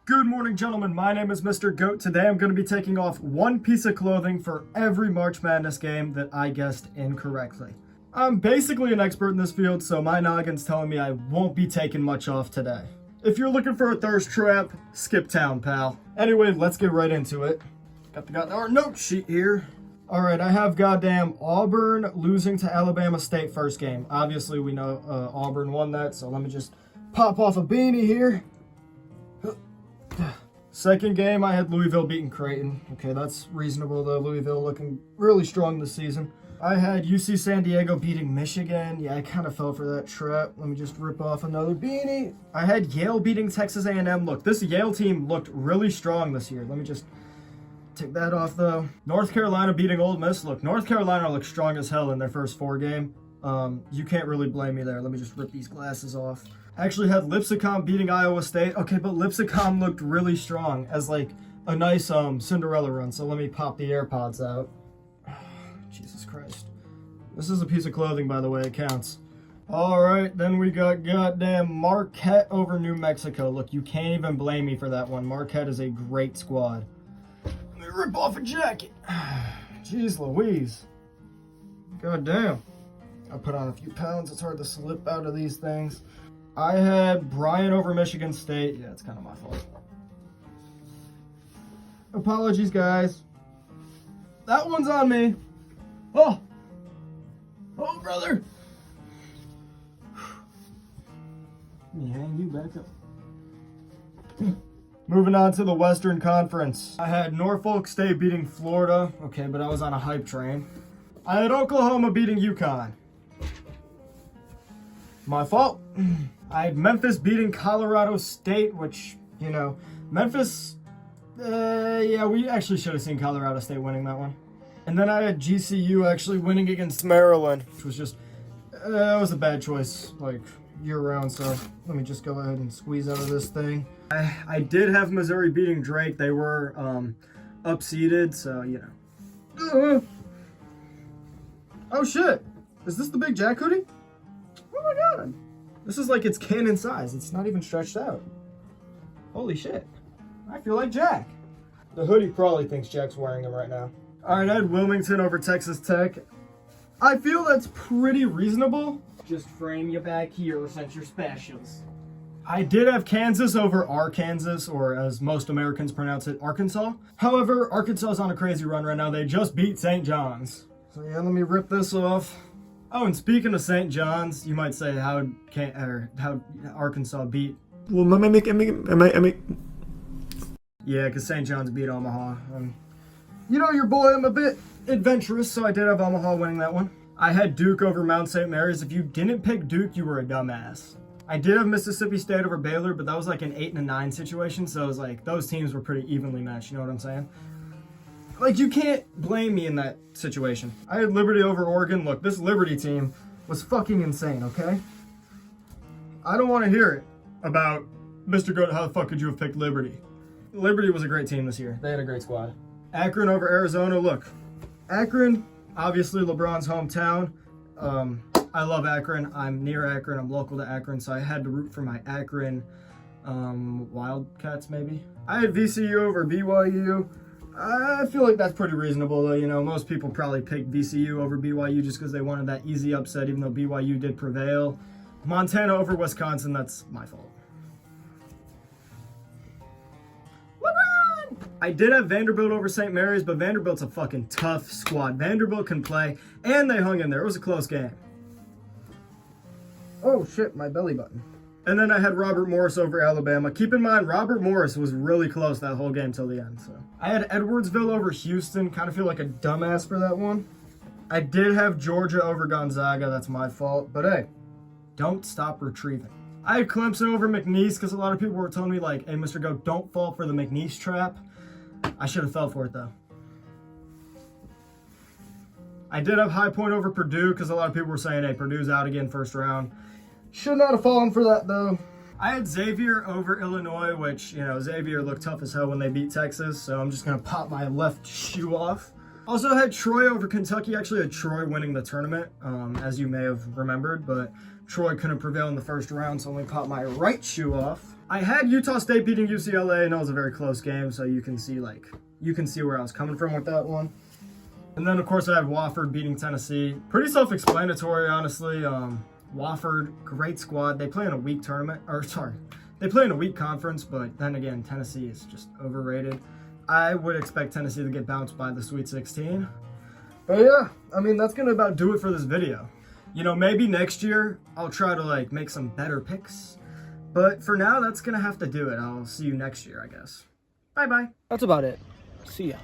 Good morning, gentlemen. My name is Mr. Goat. Today I'm going to be taking off one piece of clothing for every March Madness game that I guessed incorrectly. I'm basically an expert in this field, so my noggin's telling me I won't be taking much off today. If you're looking for a thirst trap, skip town, pal. Anyway, let's get right into it. Got the goddamn note sheet here. Alright, I have goddamn Auburn losing to Alabama State first game. Obviously, we know Auburn won that, so let me just pop off a beanie here. Second game, I had Louisville beating Creighton. Okay, that's reasonable though. Louisville looking really strong this season. I had UC San Diego beating Michigan. Yeah, I kind of fell for that trap. Let me just rip off another beanie. I had Yale beating Texas A&M. Look, this Yale team looked really strong this year. Let me just take that off though. North Carolina beating Ole Miss. Look, North Carolina looked strong as hell in their first 4 game. You can't really blame me there. Let me just rip these glasses off. I actually had Lipscomb beating Iowa State. Okay, but Lipscomb looked really strong as like a nice Cinderella run. So let me pop the AirPods out. Jesus Christ. This is a piece of clothing, by the way. It counts. All right, then we got goddamn Marquette over New Mexico. Look, you can't even blame me for that one. Marquette is a great squad. Let me rip off a jacket. Jeez Louise. Goddamn. I put on a few pounds. It's hard to slip out of these things. I had Bryant over Michigan State. Yeah, it's kind of my fault. Apologies, guys. That one's on me. Oh, brother. Let me hang you back up. Moving on to the Western Conference. I had Norfolk State beating Florida. Okay, but I was on a hype train. I had Oklahoma beating UConn. My fault. I had Memphis beating Colorado State, which, you know, Memphis, yeah, we actually should have seen Colorado State winning that one. And then I had GCU actually winning against Maryland, which was just, that was a bad choice, like, year-round, so let me just go ahead and squeeze out of this thing. I did have Missouri beating Drake. They were up-seeded, so, you know. Oh, shit. Is this the Big Jack hoodie? Oh, my God. This is like it's cannon size. It's not even stretched out. Holy shit. I feel like Jack. The hoodie probably thinks Jack's wearing them right now. All right, I had Wilmington over Texas Tech. I feel that's pretty reasonable. Just frame you back here since you're specials. I did have Kansas over Arkansas, or as most Americans pronounce it, Arkansas. However, Arkansas is on a crazy run right now. They just beat St. John's. So yeah, let me rip this off. Oh, and speaking of St. John's, you might say how Arkansas beat. Well, yeah, because St. John's beat Omaha. You know your boy, I'm a bit adventurous, so I did have Omaha winning that one. I had Duke over Mount St. Mary's. If you didn't pick Duke, you were a dumbass. I did have Mississippi State over Baylor, but that was like an 8 and a 9 situation, so it was like those teams were pretty evenly matched, you know what I'm saying? Like, you can't blame me in that situation. I had Liberty over Oregon. Look, this Liberty team was fucking insane, okay? I don't want to hear it about Mr. Goat, how the fuck could you have picked Liberty? Liberty was a great team this year. They had a great squad. Akron over Arizona. Look, Akron, obviously LeBron's hometown. I love Akron. I'm near Akron. I'm local to Akron, so I had to root for my Akron Wildcats, maybe. I had VCU over BYU. I feel like that's pretty reasonable, though. You know, most people probably picked VCU over BYU just because they wanted that easy upset, even though BYU did prevail. Montana over Wisconsin, that's my fault. LeBron! I did have Vanderbilt over St. Mary's, but Vanderbilt's a fucking tough squad. Vanderbilt can play, and they hung in there. It was a close game. Oh, shit, my belly button. And then I had Robert Morris over Alabama. Keep in mind, Robert Morris was really close that whole game till the end. So I had Edwardsville over Houston. Kind of feel like a dumbass for that one. I did have Georgia over Gonzaga. That's my fault. But hey, don't stop retrieving. I had Clemson over McNeese because a lot of people were telling me like, hey, Mr. Goat, don't fall for the McNeese trap. I should have fell for it though. I did have High Point over Purdue because a lot of people were saying, hey, Purdue's out again first round. Should not have fallen for that, though. I had Xavier over Illinois, which, you know, Xavier looked tough as hell when they beat Texas, so I'm just going to pop my left shoe off. Also had Troy over Kentucky. Actually had Troy winning the tournament, as you may have remembered, but Troy couldn't prevail in the first round, so only popped my right shoe off. I had Utah State beating UCLA, and that was a very close game, so you can see where I was coming from with that one. And then, of course, I have Wofford beating Tennessee. Pretty self-explanatory, honestly. Wofford, great squad. They play in a weak they play in a weak conference, but then again, Tennessee is just overrated. I would expect Tennessee to get bounced by the Sweet 16. But yeah, I mean, that's going to about do it for this video. You know, maybe next year I'll try to like make some better picks. But for now, that's going to have to do it. I'll see you next year, I guess. Bye-bye. That's about it. See ya.